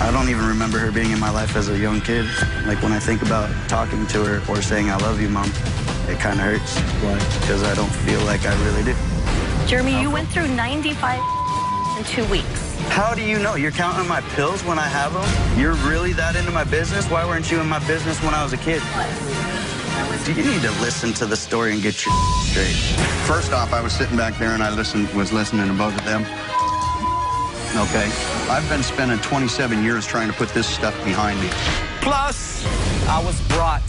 I don't even remember her being in my life as a young kid. Like, when I think about talking to her or saying, I love you, Mom, it kind of hurts. Why? Because I don't feel like I really do. Jeremy, you went through 95 in 2 weeks. How do you know? You're counting my pills when I have them? You're really that into my business? Why weren't you in my business when I was a kid? Do you need to listen to the story and get your straight? First off, I was sitting back there and I was listening to both of them. Okay, I've been spending 27 years trying to put this stuff behind me. Plus, I was brought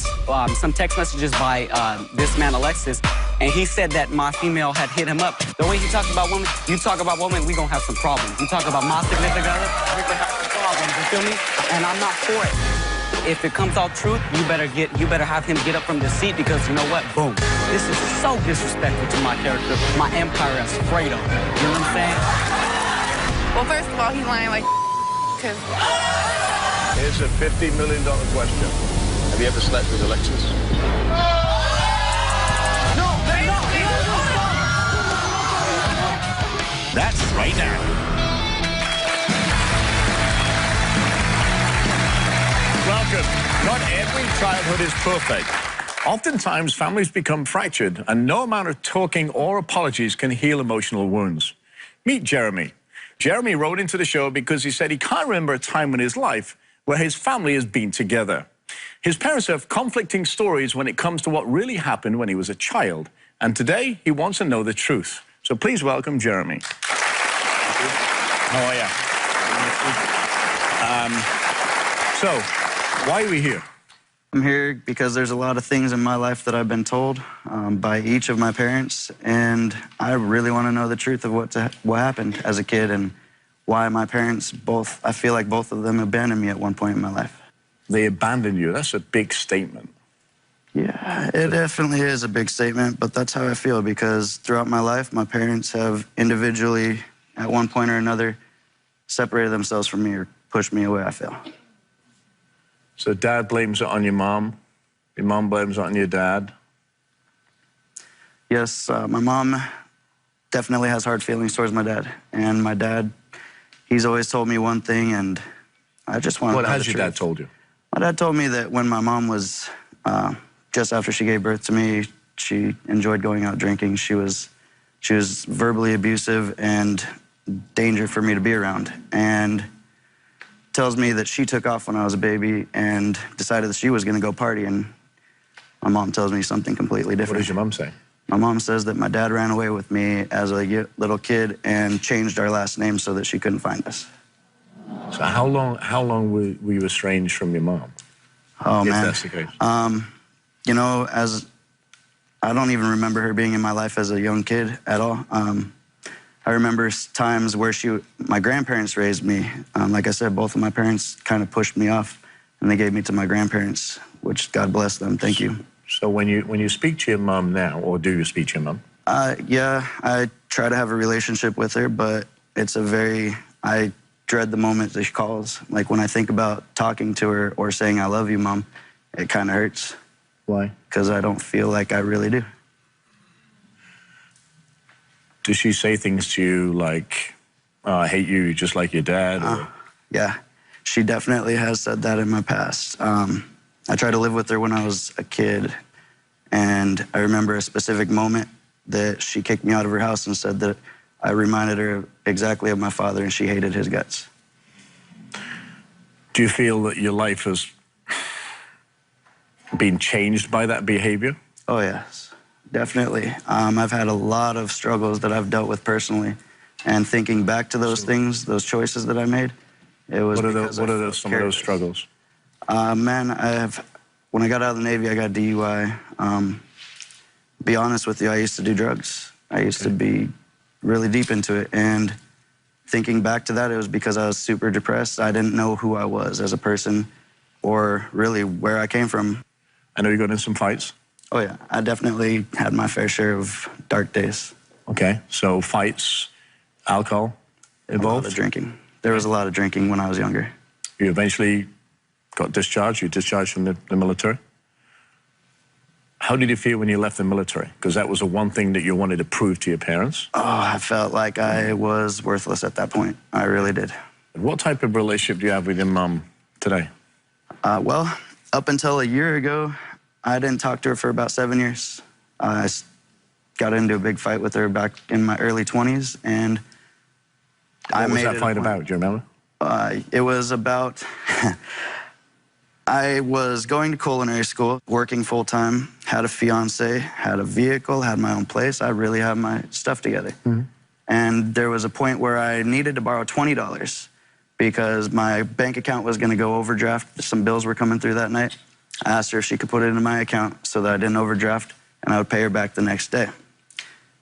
some text messages by this man, Alexis, and he said that my female had hit him up. The way he talks about women, you talk about women, we gonna have some problems. You talk about my significant other, we gonna have some problems, you feel me? And I'm not for it. If it comes out truth, you better have him get up from the seat, because you know what? Boom. This is so disrespectful to my character, my empire as Fredo. You know what I'm saying? Well, first of all, he's lying like because... Here's a $50 million question. Have you ever slept with Alexis? No! That's right now. Welcome. Not every childhood is perfect. Oftentimes, families become fractured, and no amount of talking or apologies can heal emotional wounds. Meet Jeremy. Jeremy wrote into the show because he said he can't remember a time in his life where his family has been together. His parents have conflicting stories when it comes to what really happened when he was a child, and today he wants to know the truth. So please welcome Jeremy. How are you? So, why are we here? I'm here because there's a lot of things in my life that I've been told by each of my parents, and I really want to know the truth of what happened as a kid and why my parents both, I feel like both of them abandoned me at one point in my life. They abandoned you. That's a big statement. Yeah, it definitely is a big statement, but that's how I feel, because throughout my life, my parents have individually, at one point or another, separated themselves from me or pushed me away, I feel. So dad blames it on your mom blames it on your dad? Yes, my mom definitely has hard feelings towards my dad. And my dad, he's always told me one thing, and I just want to know the truth. What has your dad told you? My dad told me that when my mom was, just after she gave birth to me, she enjoyed going out drinking. She was verbally abusive and danger for me to be around. And tells me that she took off when I was a baby and decided that she was going to go party, and my mom tells me something completely different. What does your mom say? My mom says that my dad ran away with me as a little kid and changed our last name so that she couldn't find us. So how long were you estranged from your mom? Oh, if man. That's the case. You know, I don't even remember her being in my life as a young kid at all. I remember times where my grandparents raised me. Like I said, both of my parents kind of pushed me off, and they gave me to my grandparents, which God bless them. Thank you. So when you speak to your mom now, or do you speak to your mom? Yeah, I try to have a relationship with her, but I dread the moment that she calls. Like, when I think about talking to her or saying, I love you, Mom, it kind of hurts. Why? Because I don't feel like I really do. Does she say things to you like, oh, I hate you just like your dad? Or... Yeah, she definitely has said that in my past. I tried to live with her when I was a kid, and I remember a specific moment that she kicked me out of her house and said that I reminded her exactly of my father, and she hated his guts. Do you feel that your life has been changed by that behavior? Oh, yes. Definitely. I've had a lot of struggles that I've dealt with personally, and thinking back to those things, those choices that I made, it was What are some of those struggles? Man, when I got out of the Navy, I got DUI. Be honest with you, I used to do drugs. I used to be really deep into it, and thinking back to that, it was because I was super depressed. I didn't know who I was as a person or really where I came from. I know you got in some fights. Oh, yeah. I definitely had my fair share of dark days. Okay, so fights, alcohol involved? A lot of drinking. There was a lot of drinking when I was younger. You eventually got discharged? You discharged from the military? How did you feel when you left the military? Because that was the one thing that you wanted to prove to your parents. Oh, I felt like I was worthless at that point. I really did. What type of relationship do you have with your mom today? Well, up until a year ago, I didn't talk to her for about 7 years. I got into a big fight with her back in my early 20s, and What was that fight about? Do you remember? It was about, I was going to culinary school, working full-time, had a fiance, had a vehicle, had my own place. I really had my stuff together. And there was a point where I needed to borrow $20 because my bank account was going to go overdraft. Some bills were coming through that night. I asked her if she could put it into my account so that I didn't overdraft, and I would pay her back the next day.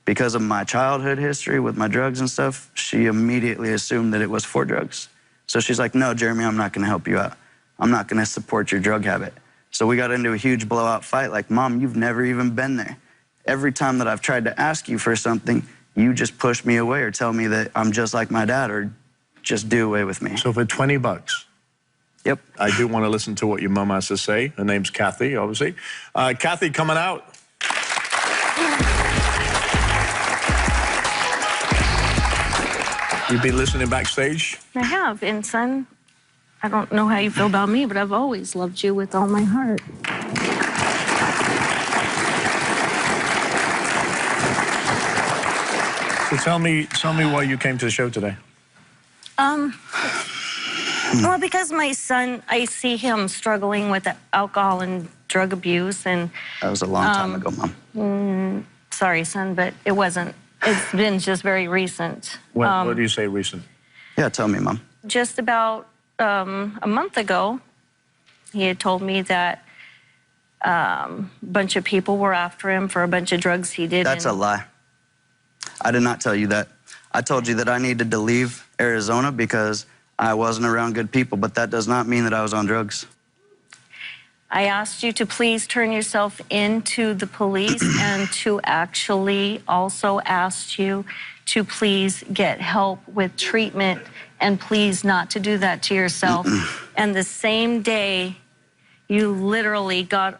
Because of my childhood history with my drugs and stuff, she immediately assumed that it was for drugs. So she's like, no, Jeremy, I'm not going to help you out. I'm not going to support your drug habit. So we got into a huge blowout fight. Like, Mom, you've never even been there. Every time that I've tried to ask you for something, you just push me away or tell me that I'm just like my dad or just do away with me. So for $20? Yep. I do want to listen to what your mom has to say. Her name's Kathy, obviously. Kathy, coming out. You've been listening backstage? I have, and son, I don't know how you feel about me, but I've always loved you with all my heart. So tell me why you came to the show today. Well, because my son, I see him struggling with alcohol and drug abuse, and That was a long time ago, Mom. sorry, son, but it wasn't. It's been just very recent. What do you say recent? Yeah, tell me, Mom. Just about a month ago, he had told me that a bunch of people were after him for a bunch of drugs he did. That's a lie. I did not tell you that. I told you that I needed to leave Arizona because I wasn't around good people, but that does not mean that I was on drugs. I asked you to please turn yourself into the police and to actually also asked you to please get help with treatment and please not to do that to yourself. And the same day, you literally got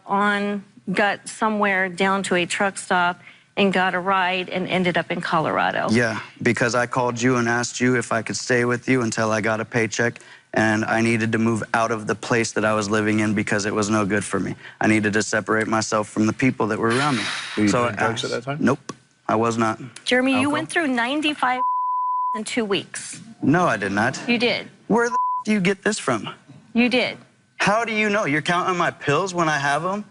somewhere down to a truck stop and got a ride and ended up in Colorado. Yeah, because I called you and asked you if I could stay with you until I got a paycheck, and I needed to move out of the place that I was living in because it was no good for me. I needed to separate myself from the people that were around me. Were you doing drugs at that time? Nope, I was not. Jeremy, you went through 95 in 2 weeks. No, I did not. You did. Where the do you get this from? You did. How do you know? You're counting my pills when I have them?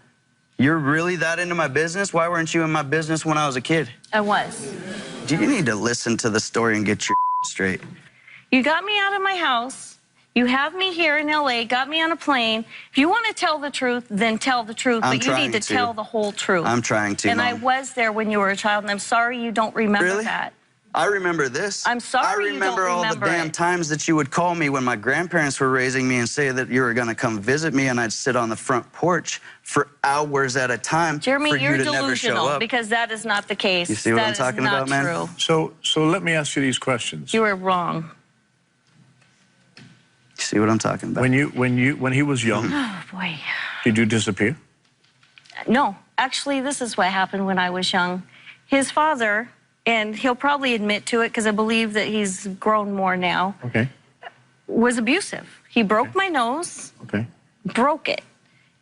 You're really that into my business? Why weren't you in my business when I was a kid? I was. Do you need to listen to the story and get your straight? You got me out of my house. You have me here in LA, got me on a plane. If you want to tell the truth, then tell the truth. I'm But you need to tell the whole truth. I'm trying to, And Mom. I was there when you were a child, and I'm sorry you don't remember Really? that. I remember this. I'm sorry I you don't remember all the remember damn it. times that you would call me when my grandparents were raising me and say that you were going to come visit me, and I'd sit on the front porch for hours at a time Jeremy, for you you're to never show delusional up. because that is not the case. You see what That I'm is talking not about, man? true. So let me ask you these questions. You are wrong. You see what I'm talking about? When he was young, Oh, boy. did you disappear? No, actually, this is what happened when I was young. His father, and he'll probably admit to it because I believe that he's grown more now, Okay. was abusive. He broke my nose, Okay. broke it.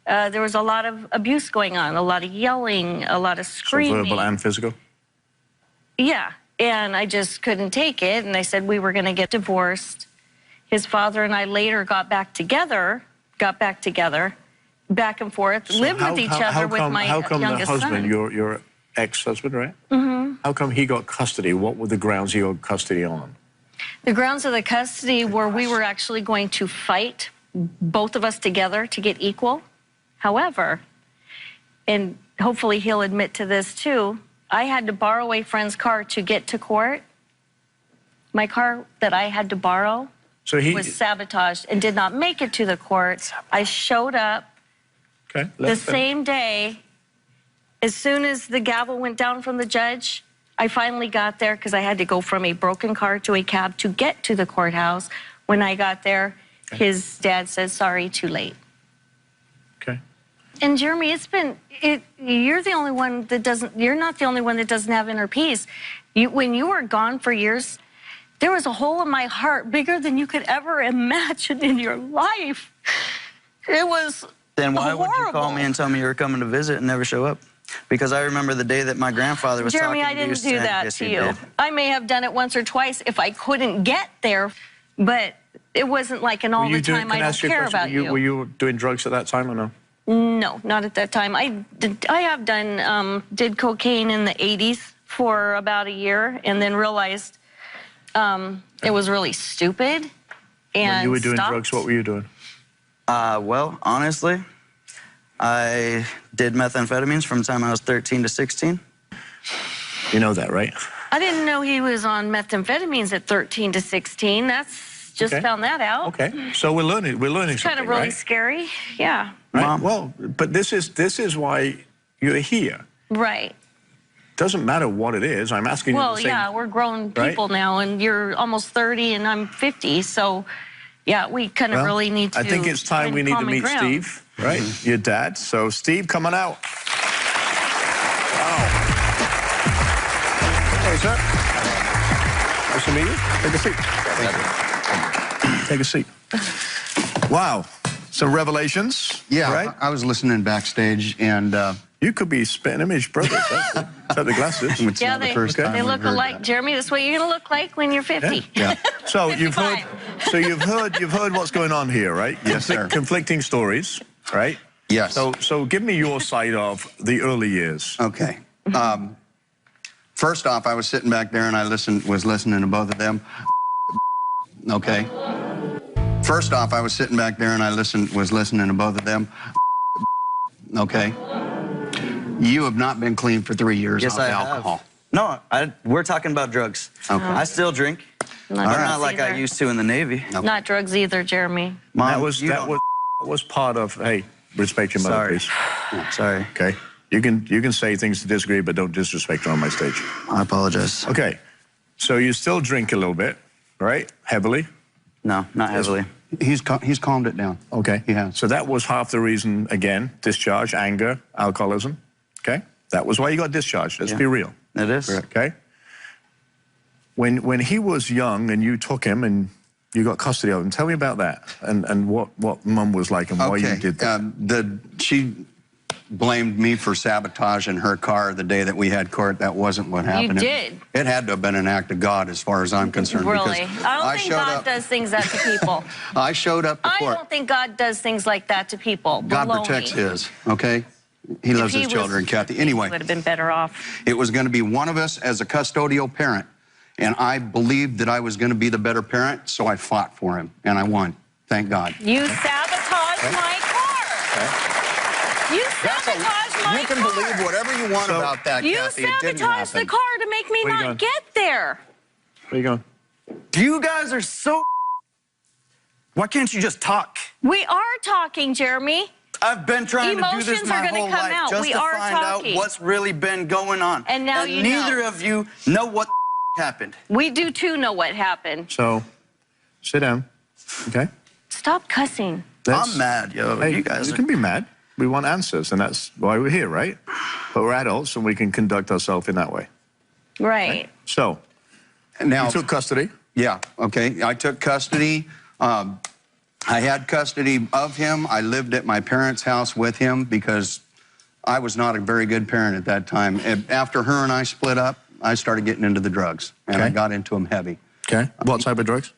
There was a lot of abuse going on, a lot of yelling, a lot of So screaming. verbal and physical? Yeah, and I just couldn't take it, and I said we were going to get divorced. His father and I later got back together, back and forth, So lived with each other with my How come the youngest husband, son. your ex-husband, right? Mm-hmm. How come he got custody? What were the grounds he got custody on? The grounds of the custody were we were actually going to fight, both of us together, to get equal. However, and hopefully he'll admit to this too, I had to borrow a friend's car to get to court. My car that I had to borrow So he was sabotaged and did not make it to the court. I showed up okay. the same day. As soon as the gavel went down from the judge, I finally got there because I had to go from a broken car to a cab to get to the courthouse. When I got there, his dad said, sorry, too late. Okay. And Jeremy, you're the only one that doesn't, you're not the only one that doesn't have inner peace. When you were gone for years, There was a hole in my heart bigger than you could ever imagine in your life. It was Then why would you call horrible. me and tell me you were coming to visit and never show up? Because I remember the day that my grandfather was Jeremy, talking I to you. didn't do that Yes, to you you. did. I may have done it once or twice if I couldn't get there, but it wasn't like an all the time I don't care about you. Were you doing drugs at that time or no? No, not at that time. I have done, did cocaine in the 80s for about a year and then realized it was really stupid and When you were doing stopped. drugs, what were you doing? Well, honestly, I did methamphetamines from the time I was 13 to 16. You know that, right? I didn't know he was on methamphetamines at 13 to 16. That's just Okay. found that out. Okay, so we're learning Kind something, of really right? scary. Yeah. Right? Mom. Well, but this is why you're here. Right. Doesn't matter what it is. I'm asking you Well, the same. yeah, we're grown Right? people now, and you're almost 30, and I'm 50. So, yeah, we kind of Well, really need to. I think it's time find we need to common meet ground. Steve, right? Your dad. So, Steve, come on out. Wow. Hey, sir. Nice to meet you. Take a seat. Take a seat. Wow. Some revelations. Yeah, Right? I was listening backstage, and You could be spitting image brothers. That's it. Take the glasses. it's Yeah, not the they, first time they we've look heard alike, that. Jeremy. That's what you're going to look like when you're 50. Yeah. So you've heard. 55. So you've heard what's going on here, right? Yes, sir. Conflicting stories, right? Yes. So give me your side of the early years. Okay. First off, I was sitting back there and I was listening to both of them. Okay. First off, I was sitting back there and I was listening to both of them. Okay. You have not been clean for 3 years Yes, off I alcohol. have. No, we're talking about drugs. Okay. I still drink, Not but drugs not like I either. used to in the Navy. No. Not drugs either, Jeremy. Mom, that was you don't- part of. Hey, respect your mother, Sorry. please. Sorry. Okay. You can say things to disagree, but don't disrespect her on my stage. I apologize. Okay. So you still drink a little bit, right? Heavily. No, not heavily. He's calmed it down. Okay. He has. So that was half the reason. Again, discharge, anger, alcoholism. Okay. That was why you got discharged. Let's Yeah. be real. It is. Okay. When he was young and you took him and you got custody of him, tell me about that and what Mum was like and why you did that. She blamed me for sabotaging her car the day that we had court. That wasn't what happened. did. It had to have been an act of God as far as I'm concerned. Really? because I don't think showed God up- does things that to people. I showed up to I court. don't think God does things like that to people. God Baloney. protects his, okay? He loves If his he children, was- Kathy. He Anyway, would have been better off. it was going to be one of us as a custodial parent, and I believed that I was going to be the better parent, so I fought for him, and I won. Thank God. You sabotaged my car. You sabotaged my You can car. believe whatever you want So- about that, You Kathy. It didn't sabotaged the happen. car to make me Where you not going? get there. Where you going? You guys are so. Why can't you just talk? We are talking, Jeremy. I've been trying to do this Emotions are my gonna whole come life out. just We to are find talking. out what's really been going on. And now you know. neither of you know what happened. We do too know what happened. So, sit down. Okay. Stop cussing. I'm mad, yo. Hey, you guys you are... can be mad. We want answers, and that's why we're here, right? But we're adults, and we can conduct ourselves in that way. Right. So, Now, you took custody. yeah, okay. I took custody. I had custody of him. I lived at my parents' house with him because I was not a very good parent at that time. And after her and I split up, I started getting into the drugs, and I Okay. got into them heavy. Okay. What type of drugs?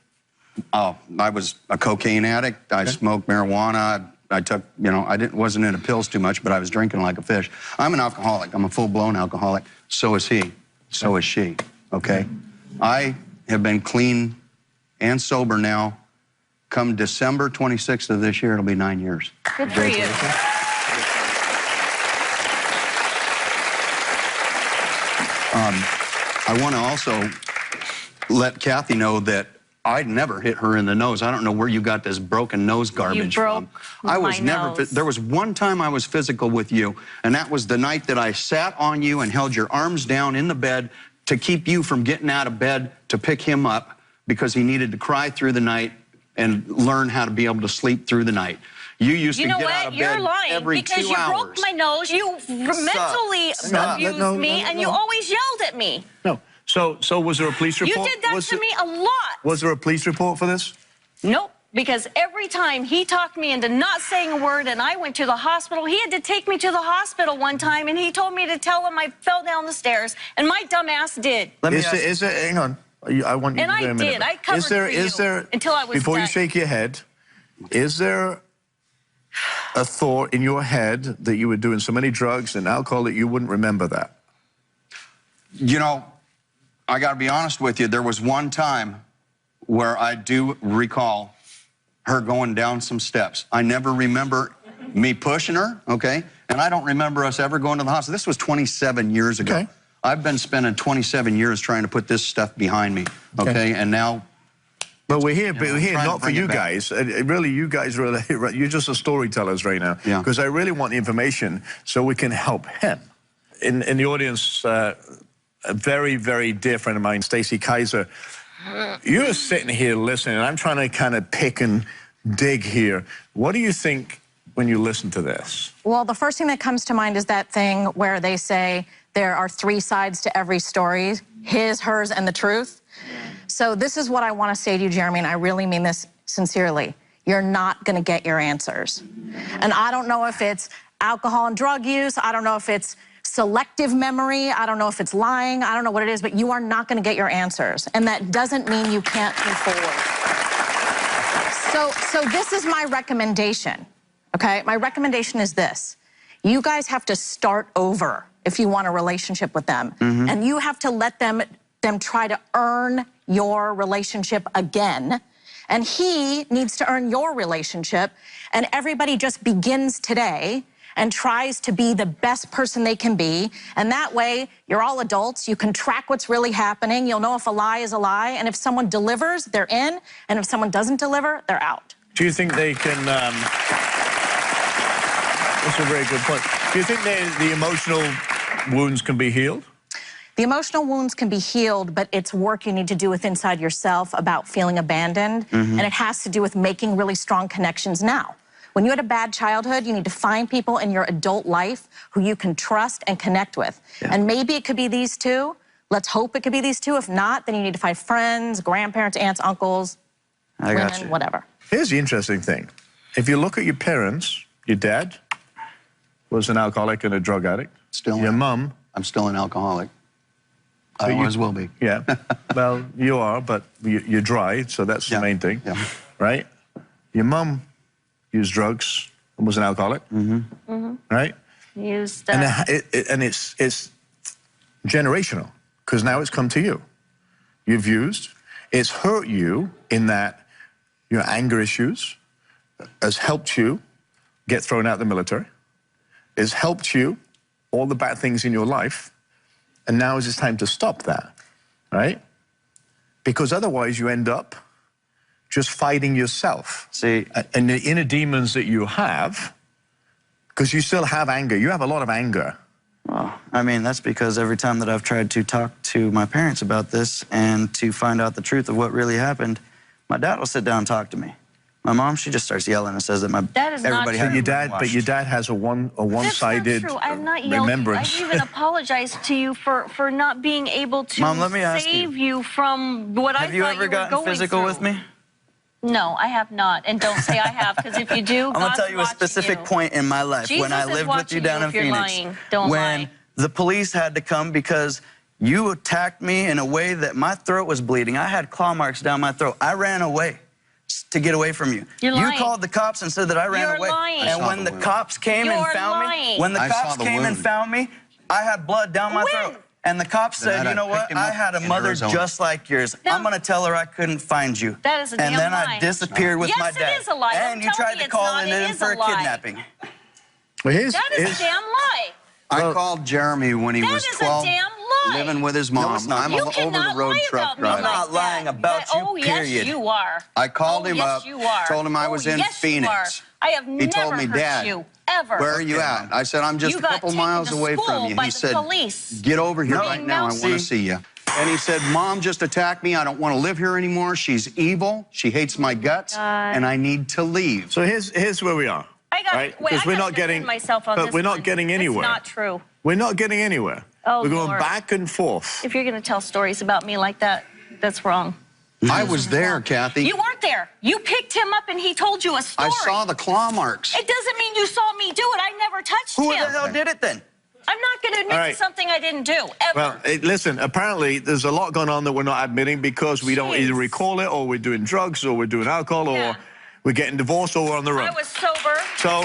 Oh, I was a cocaine addict. I smoked marijuana. I took, wasn't into pills too much, but I was drinking like a fish. I'm an alcoholic. I'm a full-blown alcoholic. So is he. So is she. Okay? I have been clean and sober now. Come December 26th of this year, it'll be 9 years. Good for you. I want to also let Kathy know that I'd never hit her in the nose. I don't know where you got this broken nose garbage broke from. I was my never. nose. There was one time I was physical with you, and that was the night that I sat on you and held your arms down in the bed to keep you from getting out of bed to pick him up because he needed to cry through the night and learn how to be able to sleep through the night. You used You to know get out what? of You're bed lying every because 2 you hours. broke my nose. You mentally Stop. abused No, me, no, and you no. always yelled at me. No, So was there a police You report? did that to me a lot. Was there a police report for this? Nope, because every time he talked me into not saying a word and I went to the hospital, he had to take me to the hospital one time and he told me to tell him I fell down the stairs, and my dumb ass did. Is there, hang on, I want you And to do I a minute. did. I covered Is there, until I was before you done. shake your head, is there a thought in your head that you were doing so many drugs and alcohol that you wouldn't remember that? You know, I got to be honest with you. There was one time where I do recall her going down some steps. I never remember me pushing her, okay? And I don't remember us ever going to the hospital. This was 27 years ago. Okay. I've been spending 27 years trying to put this stuff behind me, okay? And now... But we're here not for you back. guys. Really, you guys, you're just the storytellers right now. Yeah. Because I really want the information so we can help him. In the audience, a very, very dear friend of mine, Stacey Kaiser, you're sitting here listening, and I'm trying to kind of pick and dig here. What do you think when you listen to this? Well, the first thing that comes to mind is that thing where they say there are 3 sides to every story, his, hers, and the truth. So this is what I want to say to you, Jeremy, and I really mean this sincerely. You're not going to get your answers. And I don't know if it's alcohol and drug use. I don't know if it's selective memory. I don't know if it's lying. I don't know what it is, but you are not going to get your answers. And that doesn't mean you can't move forward. So this is my recommendation, okay? My recommendation is this. You guys have to start over if you want a relationship with them. And you have to let them try to earn your relationship again. And he needs to earn your relationship. And everybody just begins today and tries to be the best person they can be. And that way, you're all adults. You can track what's really happening. You'll know if a lie is a lie. And if someone delivers, they're in. And if someone doesn't deliver, they're out. Do you think they can... That's a very good point. Do you think the emotional wounds can be healed? The emotional wounds can be healed, but it's work you need to do with inside yourself about feeling abandoned. And it has to do with making really strong connections now. When you had a bad childhood, you need to find people in your adult life who you can trust and connect with. And maybe it could be these 2. Let's hope it could be these 2. If not, then you need to find friends, grandparents, aunts, uncles, women, whatever. Here's the interesting thing. If you look at your parents, your dad was an alcoholic and a drug addict. Still Your am. mom... I'm still an alcoholic. I always will be. Yeah. Well, you are, but you're dry, so that's the main thing. Yeah. Right? Your mom used drugs and was an alcoholic. Right? Used, And it's generational, because now it's come to you. You've used. It's hurt you in that your anger issues has helped you get thrown out of the military. It's helped you, all the bad things in your life, and now is it's time to stop that, right? Because otherwise you end up just fighting yourself. See, And the inner demons that you have, because you still have anger. You have a lot of anger. well, I mean, that's because every time that I've tried to talk to my parents about this and to find out the truth of what really happened, my dad will sit down and talk to me. My mom, she just starts yelling and says that That is not everybody true. had But your dad has a one-sided That's not true. I'm not yelling. remembrance. I even apologized to you for not being able to Mom, let me ask save you from what I Have you thought ever you were gotten going physical through. with me? No, I have not. And don't say I have, because if you do, I'm gonna God's tell you a watching specific you. point in my life when I Jesus is lived with you watching down you in if you're Phoenix. lying. Don't when lie. the police had to come because you attacked me in a way that my throat was bleeding. I had claw marks down my throat. I ran away to get away from you. You're You lying. called the cops and said that I ran You're away. lying. And I when saw the the cops came and You're found me, lying. when the I saw cops the came and wound. found me, I had blood down my When? throat. And the cops Then said, I you know picked what? him I up had a in mother Arizona. just like yours. No. I'm going to tell her I couldn't find you. That is a And damn then I lie. disappeared with Yes, my it dad. is a lie. Don't And you tell tried me to it's call not. in It is for a a lie. kidnapping. Well, That is a damn lie. I called Jeremy when he That was is a 12, damn lie. living with his No, mom. it's not. I'm You an cannot over-the-road lie truck about me driver. I'm not like lying that. about you, Oh, period. yes, you are. I called him yes, up, you are. told him I was in yes, Phoenix. You are. I have He never told me, hurt Dad, you, ever. where are you at? I said, I'm just You a got couple taken miles to away school from you. by He the said, police get over here for right being now. I want to mousy. see you. And he said, Mom just attacked me. I don't want to live here anymore. She's evil. She hates my guts. And I need to leave. So here's where we are. I got, right? wait, I we're gotta not getting defend myself on but this we're not one. getting anywhere. It's not true. We're not getting anywhere. Oh, We're going Lord. back and forth. If you're going to tell stories about me like that, that's wrong. I was there, Kathy. You weren't there. You picked him up and he told you a story. I saw the claw marks. It doesn't mean you saw me do it. I never touched Who him. the hell did it then? I'm not going to admit All to right. something I didn't do, ever. Well, listen, apparently there's a lot going on that we're not admitting because we don't either recall it, or we're doing drugs, or we're doing alcohol, or Yeah. we're getting divorced, or we're on the run. I was sober. So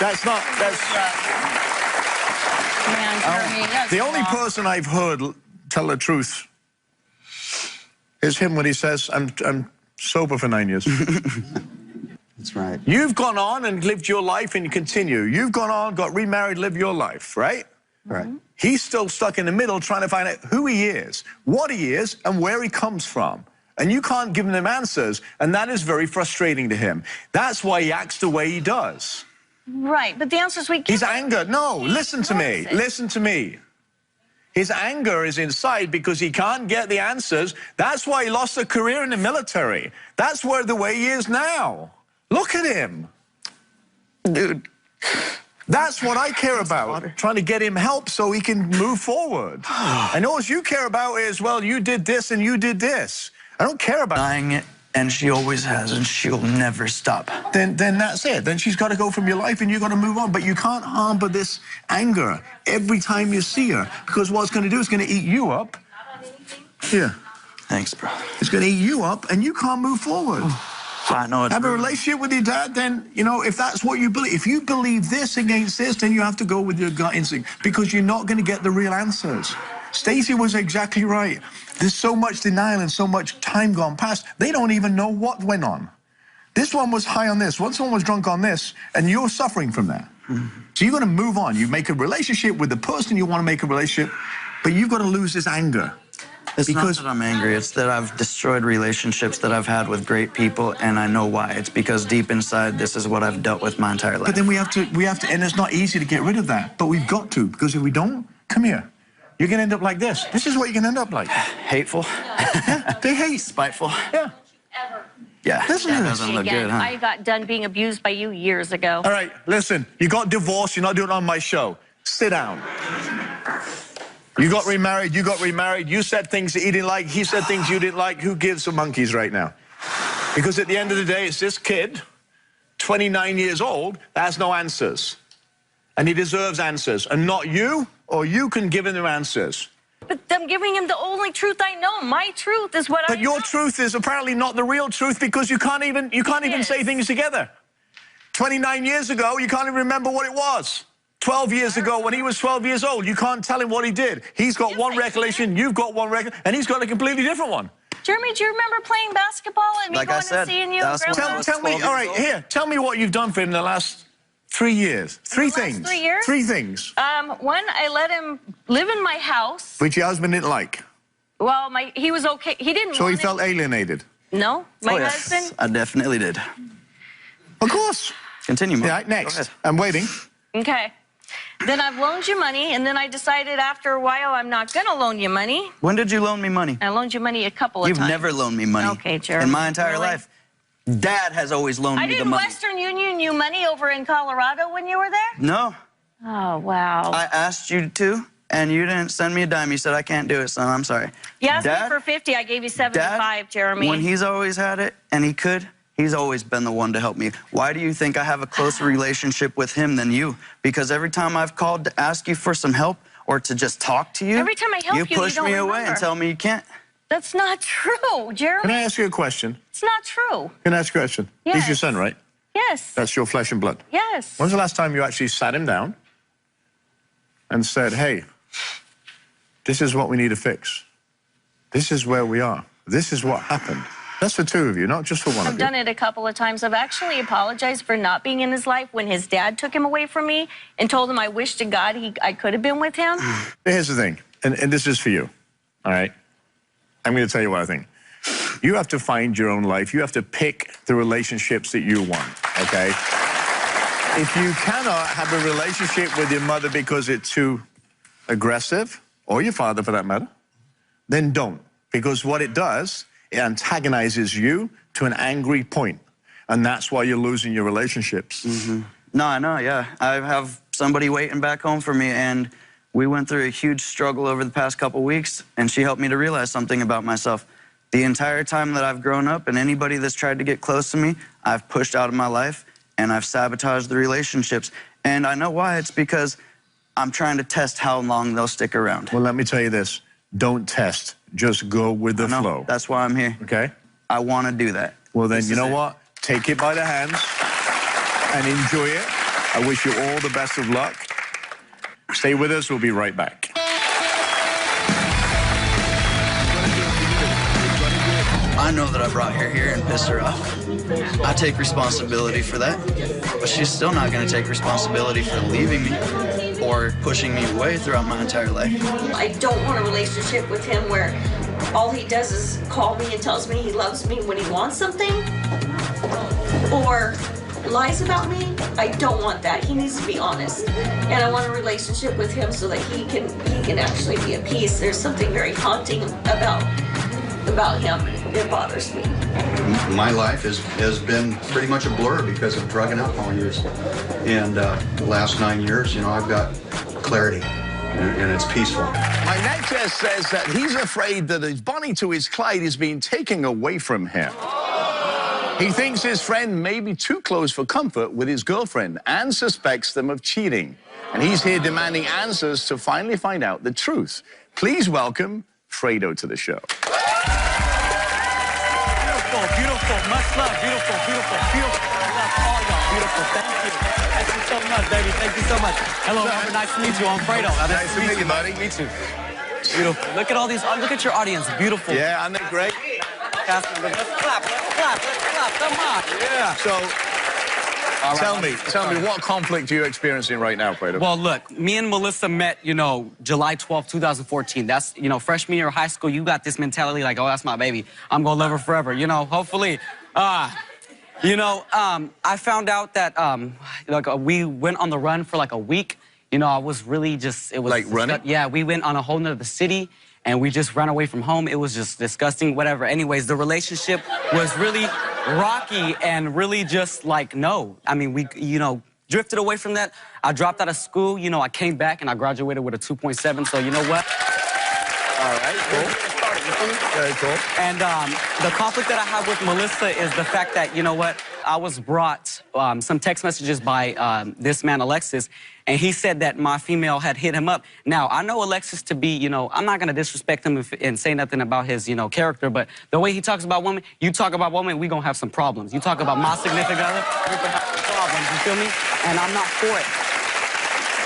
that's not, that's... Man, Jeremy, that's The only wrong. person I've heard tell the truth is him when he says, I'm sober for 9 years. That's right. You've gone on and lived your life and you continue. You've gone on, got remarried, lived your life, right? Right. He's still stuck in the middle trying to find out who he is, what he is, and where he comes from. And you can't give him answers, and that is very frustrating to him. That's why he acts the way he does. Right, but the answers we get. His anger, no, listen to me, listen to me. His anger is inside because he can't get the answers. That's why he lost a career in the military. That's where the way he is now. Look at him. Dude. That's what I care about, trying to get him help so he can move forward. And all you care about is, well, you did this and you did this. I don't care about Denying it, and she always has, and she'll never stop. Then that's it. Then she's got to go from your life and you've got to move on. But you can't harbor this anger every time you see her, because what it's going to do is going to eat you up. Yeah. Thanks, bro. It's going to eat you up and you can't move forward. I know it's Have a brutal. relationship with your dad, then, you know, if that's what you believe, if you believe this against this, then you have to go with your gut instinct, because you're not going to get the real answers. Stacey was exactly right. There's so much denial and so much time gone past, they don't even know what went on. This one was high on this, one was drunk on this, and you're suffering from that. So you've got to move on. You make a relationship with the person you want to make a relationship, but you've got to lose this anger. It's Because- not that I'm angry. It's that I've destroyed relationships that I've had with great people, and I know why. It's because deep inside, this is what I've dealt with my entire life. But then we have to, and it's not easy to get rid of that, but we've got to, because if we don't, come here, you're going to end up like this. This is what you're going to end up like. Hateful. They hate. Spiteful. Yeah. Yeah, Listen that to this. doesn't look Again, good, huh? I got done being abused by you years ago. All right, listen, you got divorced, you're not doing it on my show. Sit down. You got remarried, you said things that he didn't like, he said things you didn't like. Who gives the monkeys right now? Because at the end of the day, it's this kid, 29 years old, that has no answers. And he deserves answers. And not you, or you can give him the answers. But I'm giving him the only truth I know. My truth is what I But your know. truth is apparently not the real truth, because you can't even say things together. 29 years ago, you can't even remember what it was. 12 years ago, when he was 12 years old, you can't tell him what he did. He's got Yes, one I recollection, you've got one recollection, and he's got a completely different one. Jeremy, do you remember playing basketball and me Like I going said, and seeing you? that's and when I Grandma? was Tell me, 12 all years right, old. here, tell me what you've done for him in the last 3 years. Three last things. 3 years? 3 things. One, I let him live in my house. Which your husband didn't like. Well, he was okay. He didn't So he want felt alienated. No, my Oh, yes, husband. I definitely did. Of course. Continue, Mom. Yeah, Go next. ahead. I'm waiting. Okay. Then I've loaned you money, and then I decided after a while I'm not going to loan you money. When did you loan me money? I loaned you money a couple of You've times. never loaned me money. Okay, Jeremy. In my entire Really? life. Dad has always loaned I me the didn't money. Western Union you money over in Colorado when you were there? No. Oh, wow. I asked you to, and you didn't send me a dime. You said, I can't do it, son. I'm sorry. You asked Dad, me for 50, I gave you 75, Dad, Jeremy. when he's always had it, and he could, he's always been the one to help me. Why do you think I have a closer relationship with him than you? Because every time I've called to ask you for some help or to just talk to you, Every time I help you, you push don't me away remember. and tell me you can't. That's not true, Jeremy. Can I ask you a question? It's not true. Can I ask you a question? He's your Yes. son, right? Yes. That's your flesh and blood. Yes. When's the last time you actually sat him down and said, hey, this is what we need to fix. This is where we are. This is what happened. That's for 2 of you, not just for one of I've you. done it a couple of times. I've actually apologized for not being in his life when his dad took him away from me and told him I wish to God I could have been with him. Here's the thing, and this is for you, all right? I'm going to tell you what I think. You have to find your own life. You have to pick the relationships that you want, okay? If you cannot have a relationship with your mother because it's too aggressive, or your father for that matter, then don't. Because what it does, it antagonizes you to an angry point. And that's why you're losing your relationships. No, I know, yeah. I have somebody waiting back home for me, and We went through a huge struggle over the past couple weeks, and she helped me to realize something about myself. The entire time that I've grown up, and anybody that's tried to get close to me, I've pushed out of my life, and I've sabotaged the relationships. And I know why. It's because I'm trying to test how long they'll stick around. Well, let me tell you this. Don't test. Just go with the flow. That's why I'm here. Okay? I want to do that. Well, then, you know what? Take it by the hands and enjoy it. I wish you all the best of luck. Stay with us. We'll be right back. I know that I brought her here and pissed her off. I take responsibility for that. But she's still not going to take responsibility for leaving me or pushing me away throughout my entire life. I don't want a relationship with him where all he does is call me and tells me he loves me when he wants something or lies about me. I don't want that. He needs to be honest. And I want a relationship with him so that he can actually be at peace. There's something very haunting about him. It bothers me. My life has been pretty much a blur because of drug and alcohol use. And the last 9 years, you know, I've got clarity, and it's peaceful. My next guest says that he's afraid that his bonding to his Clyde is being taken away from him. He thinks his friend may be too close for comfort with his girlfriend and suspects them of cheating. And he's here demanding answers to finally find out the truth. Please welcome Fredo to the show. Beautiful, much love, beautiful, beautiful, beautiful. I love all y'all, beautiful. Thank you. Thank you so much, baby. Thank you so much. Hello, Robert. Nice to meet you. I'm Fredo. Nice to meet you, buddy. Me too. Beautiful. Look at all these. Look at your audience. Beautiful. Yeah, aren't they great? Let's clap. Come on. Yeah. So, tell me, what conflict are you experiencing right now, Fredo? Well, look, me and Melissa met, you know, July 12, 2014. That's, you know, freshman year of high school. You got this mentality like, oh, that's my baby. I'm going to love her forever, you know, hopefully. You know, I found out that, like, we went on the run for like a week. You know, I was really just, it was... Like running? Yeah, we went on a whole nother city, and we just ran away from home. It was just disgusting, whatever. Anyways, the relationship was really rocky and really just like, no. I mean, we, you know, drifted away from that. I dropped out of school. You know, I came back and I graduated with a 2.7. So you know what? All right, cool. Very cool. And the conflict that I have with Melissa is the fact that, you know what, I was brought some text messages by this man, Alexis, and he said that my female had hit him up. Now, I know Alexis to be, you know, I'm not going to disrespect him and say nothing about his, you know, character, but the way he talks about women, you talk about women, we going to have some problems. You talk about my significant other, we're going to have some problems, you feel me? And I'm not for it.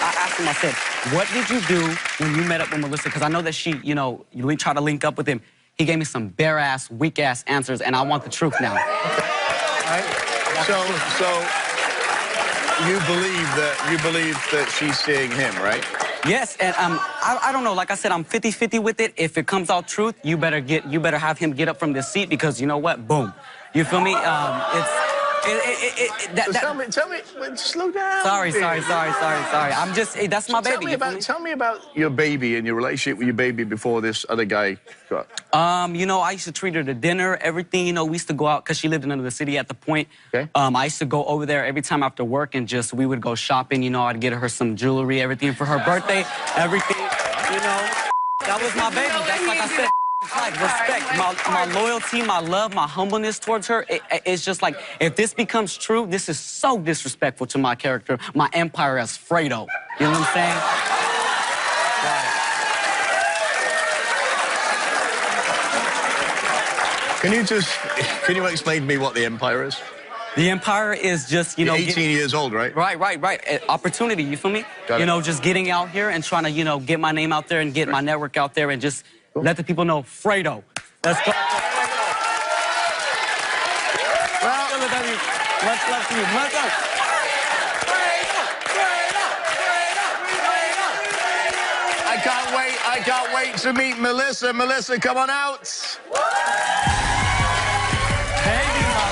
I asked him, I said, what did you do when you met up with Melissa? Because I know that she, you know, you try to link up with him. He gave me some bare-ass, weak-ass answers, and I want the truth now. Right? So you believe that she's seeing him, right? Yes, and I don't know. Like I said, I'm 50-50 with it. If it comes out truth, you better have him get up from this seat because you know what? Boom. You feel me? Tell me, slow down. Sorry. I'm just, that's my baby. Tell me about your baby and your relationship with your baby before this other guy got. You know, I used to treat her to dinner, everything. You know, we used to go out because she lived in another city at the point. Okay. I used to go over there every time after work and just, we would go shopping. You know, I'd get her some jewelry, everything for her birthday, everything. You know, that was my baby. That's like I said. Like respect, my loyalty, my love, my humbleness towards her, it's just like, if this becomes true, this is so disrespectful to my character, my empire as Fredo. You know what I'm saying? Right. Can you explain to me what the empire is? The empire is just, you know... You're 18 years old, right? Right. Opportunity, you feel me? Got it. You know, just getting out here and trying to, you know, get my name out there and get my network out there and just... Cool. Let the people know, Fredo. Let's go. Well, much love to you. Much love. I can't wait to meet Melissa. Melissa, come on out. Baby, my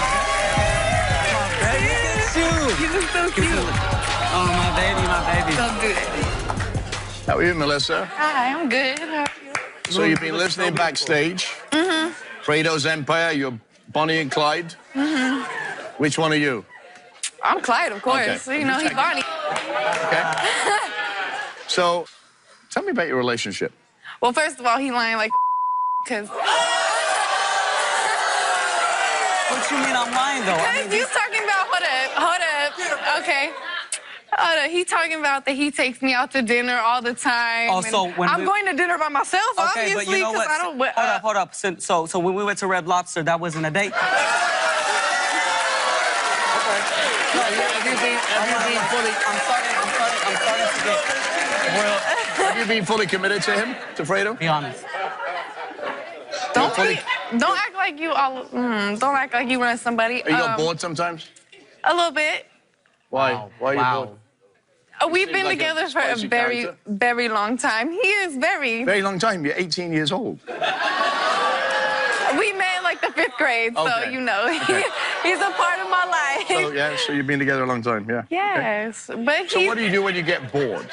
baby. It's you. You look so cute. Oh, my baby. So good. How are you, Melissa? Hi, I'm good. How are you? So you've been listening backstage. Mm-hmm. Fredo's Empire, you're Bonnie and Clyde. Mm-hmm. Which one are you? I'm Clyde, of course. Okay. You know, he's Bonnie. Okay. So Tell me about your relationship. Well, first of all, he lying like because What you mean I'm lying, though? I mean, you talking about, hold up, okay. Hold up, he talking about that he takes me out to dinner all the time. Oh, so when I'm going to dinner by myself, okay, obviously, but you know what? I don't... Hold up. So when we went to Red Lobster, that wasn't a date? Have you been fully... I'm starting to get... Well, have you been fully committed to him, to Fredo? Be honest. Don't act like you all... don't act like you want somebody. Are you got bored sometimes? A little bit. Why? Wow. Why are you bored? We've been like a together for a spicy very, character. very long time. He is very... Very long time. You're 18 years old. We met in like the 5th grade, so Okay. you know, Okay. he's a part of my life. So, yeah, so you've been together a long time, yeah. Yes, but So what do you do when you get bored?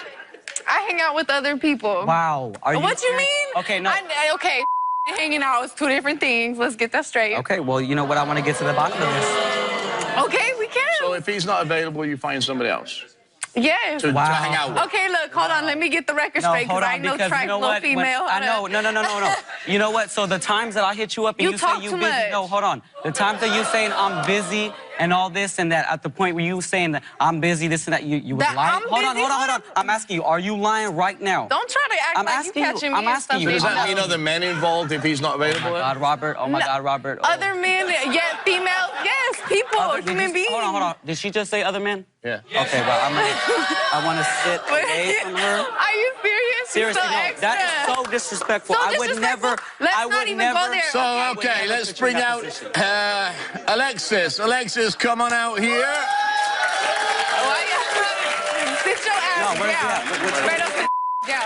I hang out with other people. Wow. Are you... What you mean? Okay, no. Okay, hanging out is 2 different things. Let's get that straight. Okay, well, you know what? I want to get to the bottom of this. Okay, we can. So if he's not available, you find somebody else Yes. to hang out with. Okay, look, hold on. Let me get the record No, straight, hold because I on, ain't no because you trifling know what? female. I know, no. You know what? So the times that I hit you up and You you talk say you too busy, much. no, hold on. The times that you saying I'm busy and all this and that, at the point where you saying that I'm busy, this and that, you was That lying. I'm Hold on. busy? I'm asking you, are you lying right now? Don't try to act I'm like you asking you, catching I'm me and asking stuff. you. So does that mean other men involved if he's not Oh my available? God, Robert. Oh my God, Robert. Oh. Other men, yes, females, yes, people, Did human you- beings. Hold on. Did she just say other men? Yeah. Okay, well, I want to sit away from her. Are you serious? Seriously, You're so no, extra. that is so disrespectful. So I would disrespectful? never. Let's I not would even never. go there. So, okay, let's put you in bring that out position. Alexis. Alexis, come on out here. Sit your ass No, where's down. that? Straight up, sit down.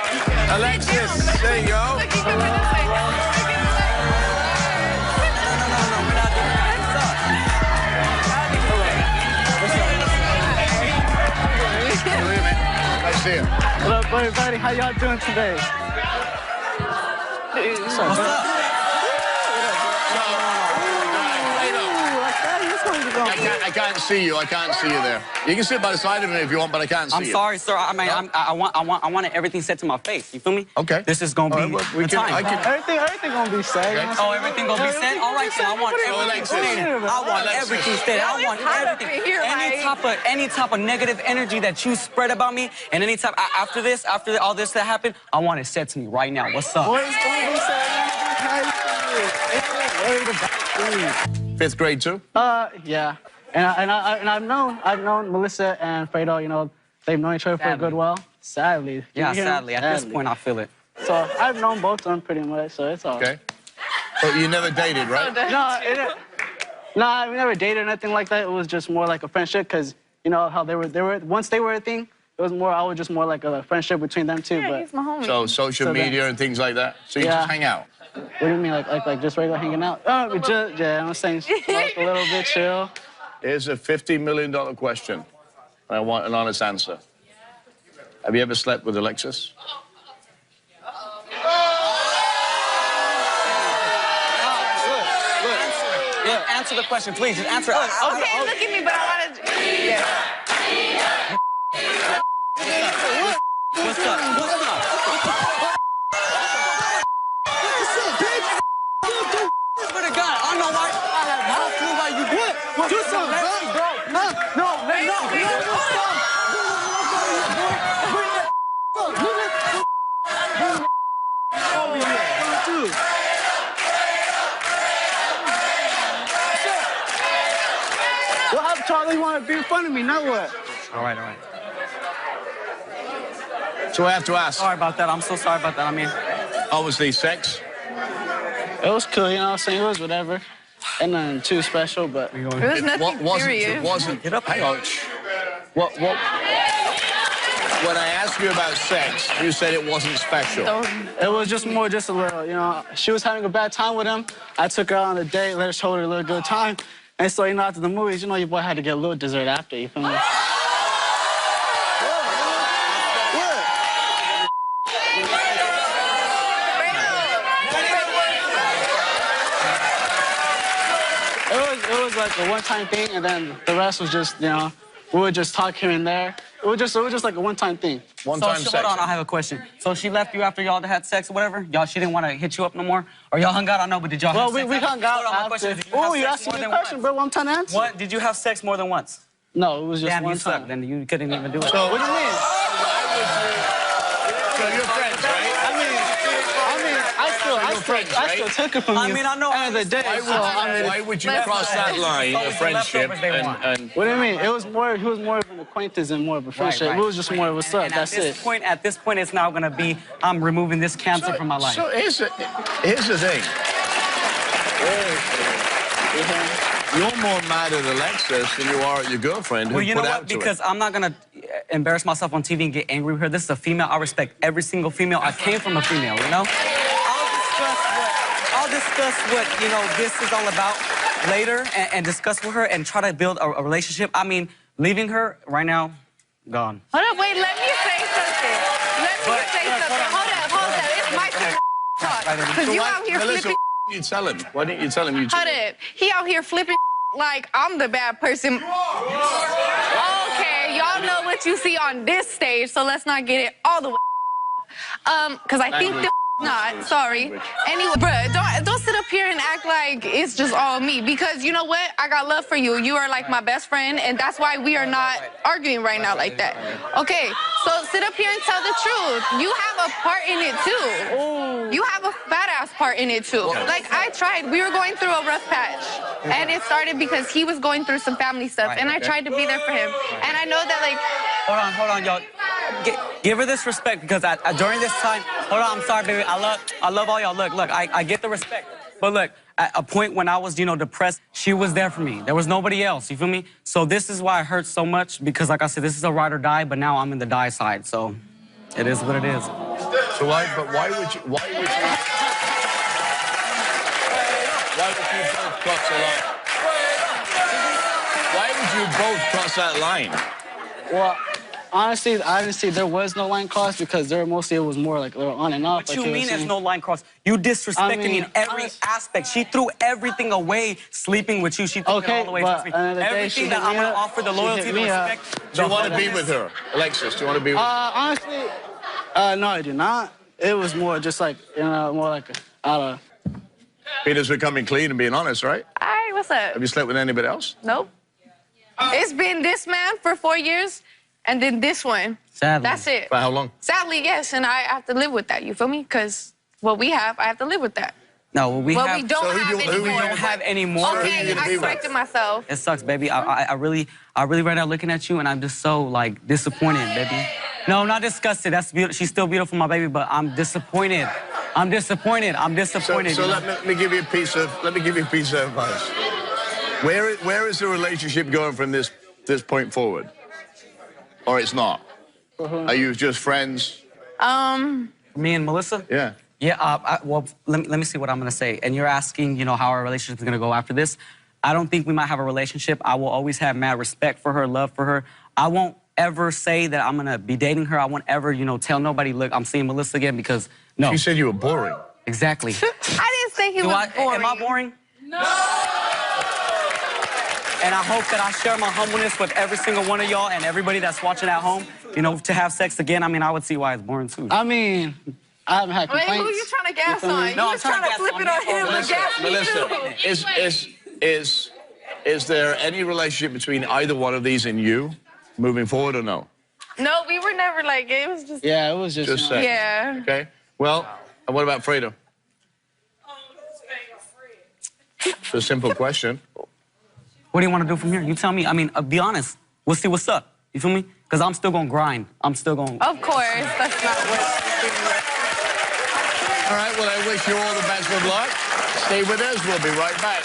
Alexis, there you go. Look, you can let us say. No, we're not doing that. I see it. What up, everybody? How y'all doing today? What's up? I can't see you. I can't see you there. You can sit by the side of me if you want, but I can't see I'm you. sorry, sir. I mean, I wanted everything said to my face. You feel me? Okay. This is gonna be All right, well, the time. Everything gonna be said. Okay. You know what Oh, I'm everything gonna be said? All right, then. I want everything Alexis. stated. I want Alexis. everything stated. I want hot up everything. in here, Any type of negative energy that you spread about me, and any type after all this that happened, I want it said to me right now. What's up? Boys gonna be said. Worried about things. 5th grade too? Yeah. And I've known Melissa and Fredo, you know, they've known each other for a good while. Sadly. Yeah, You know, sadly. At this point, I feel it. So I've known both of them pretty much, so it's all right. Okay. But you never dated, right? No, we never dated or nothing like that. It was just more like a friendship, because you know how they were once they were a thing. It was more. I was just more like a friendship between them two. Yeah, but he's my homie. So social So then- media and things like that. So you Yeah. just hang out. what do you mean, like just regular hanging out? Oh, we just I'm saying like a little bit chill. Here's a $50 million question. And I want an honest answer. Have you ever slept with Alexis? Yeah, answer the question, please. Just answer. Okay, look at me, but I want to... Yeah. What's up? Swear to God, I don't know why. I have no clue why you what? Do something, bro. No. What happened, Charlie? You want to be in front of me? Now what? All right. So I have to ask. Sorry about that. I'm so sorry about that. I mean, Obviously, sex. It was cool, you know what I'm saying? It was whatever. And nothing too special, but... It was nothing serious. Wasn't. Get up. Hang on. What? When I asked you about sex, you said it wasn't special. It was just a little, you know, she was having a bad time with him. I took her out on a date, let her show her a little good time. And so, you know, after the movies, you know, your boy had to get a little dessert after, you feel me? It was like a one-time thing, and then the rest was just, you know, we would just talk here and there. It was just like a one-time thing. One-time sex. Hold on, I have a question. So she left you after y'all had sex or whatever? She didn't want to hit you up no more? Or y'all hung out? I know, but did y'all have sex? Well, we hung out after. Oh, you asked me a question, bro. I'm trying to answer. What? Did you have sex more than once? No, it was just Damn, one you suck. time. Then you couldn't even do it. So what do you mean? So you're friends, right? I still took it from you. I mean, I know. End of the day. Why would you cross that line of friendship and What do you mean? He was more of an acquaintance and more of a friendship. It was just more of what's up. That's it. At this point, it's now gonna be I'm removing this cancer from my life. So here's the thing. You're more mad at Alexis than you are at your girlfriend. Well, you know what? Because I'm not gonna embarrass myself on TV and get angry with her. This is a female. I respect every single female. I came from a female, you know? I'll discuss what this is all about later and discuss with her and try to build a relationship. I mean, leaving her right now, gone. Hold up, wait, let me say something. Hold up. It's my talk. Because you out here flipping. Why didn't you tell him? Why didn't you tell him you Hold up. He out here flipping like I'm the bad person. Okay, y'all know what you see on this stage, so let's not get it all the way. Because I think the not. Sorry. Anyway, bruh, don't sit up here and act like it's just all me. Because you know what? I got love for you. You are like my best friend, and that's why we are not arguing right now like that. Okay, so sit up here and tell the truth. You have a part in it too. You have a badass part in it too. Like I tried. We were going through a rough patch, and it started because he was going through some family stuff, and I tried to be there for him. And I know that like. Hold on, y'all. Give her this respect because during this time, hold on, I'm sorry, baby. I love all y'all. Look, I get the respect. But look, at a point when I was, depressed, she was there for me. There was nobody else, you feel me? So this is why it hurts so much because, like I said, this is a ride or die, but now I'm in the die side, so it is what it is. So why would you both cross the line? Why would you both cross that line? Well, honestly, I didn't see there was no line cross because it was more like on and off. What you mean there's no line cross? You disrespected me in every aspect. She threw everything away sleeping with you. She threw it all away. Trust me. Everything that I'm going to offer, the loyalty, the respect. Do you want to be with her? Alexis, do you want to be with her? Honestly, no, I do not. It was more just like, more like Peter's becoming clean and being honest, right? Hi, what's up? Have you slept with anybody else? Nope. It's been this man for 4 years, and then this one. Sadly. That's it. For how long? Sadly, yes, and I have to live with that. You feel me? Because what we have, I have to live with that. No, what we What have. we don't have anymore. Okay, I corrected myself. It sucks, baby. I really right now looking at you, and I'm just so like disappointed, baby. No, not disgusted. That's beautiful. She's still beautiful, my baby, but I'm disappointed. I'm disappointed. So let me give you a piece of advice. Where is the relationship going from this point forward? Or it's not? Are you just friends? Me and Melissa? Yeah. Yeah, well, let me see what I'm going to say. And you're asking, how our relationship is going to go after this. I don't think we might have a relationship. I will always have mad respect for her, love for her. I won't ever say that I'm going to be dating her. I won't ever, tell nobody, look, I'm seeing Melissa again because, no. She said you were boring. Exactly. I didn't say he was boring. Am I boring? No! And I hope that I share my humbleness with every single one of y'all and everybody that's watching at home, to have sex again. I mean, I would see why it's boring, too. I mean, I haven't had complaints. Wait, who you trying to gas on? No, you was trying to flip it on him and gas me, Melissa, is there any relationship between either one of these and you moving forward or no? No, we were never like, it was just... Yeah, it was just sex. Yeah. Okay. Well, and what about Fredo? It's a simple question. What do you want to do from here? You tell me. I mean, be honest. We'll see what's up. You feel me? Because I'm still going to grind. I'm still going... Of course. That's not what... All right, well, I wish you all the best of luck. Stay with us. We'll be right back.